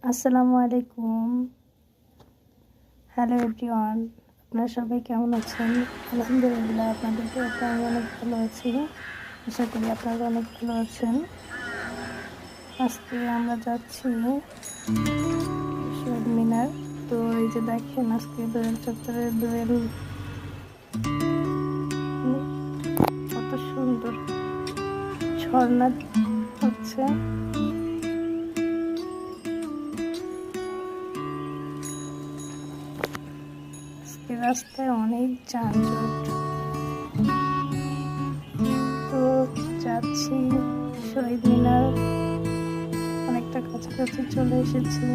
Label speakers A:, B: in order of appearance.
A: আসসালামু আলাইকুম। Hello everyone, আপনারা সবাই কেমন আছেন? আলহামদুলিল্লাহ, আপনাদের দোয়াতে আমি অনেক ভালো আছি। আশা করি আপনারা অনেক ভালো আছেন। আজকে আমরা যাচ্ছি শহীদ মিনার। তো এই যে দেখেন, আজকে দোয়েল চত্বরের দোয়েল কত সুন্দর ঝর্ণা হচ্ছে। আজকে রাস্তায় অনেক যানজট। তো যাচ্ছি শহীদ মিনার, অনেকটা কাছাকাছি চলে এসেছি।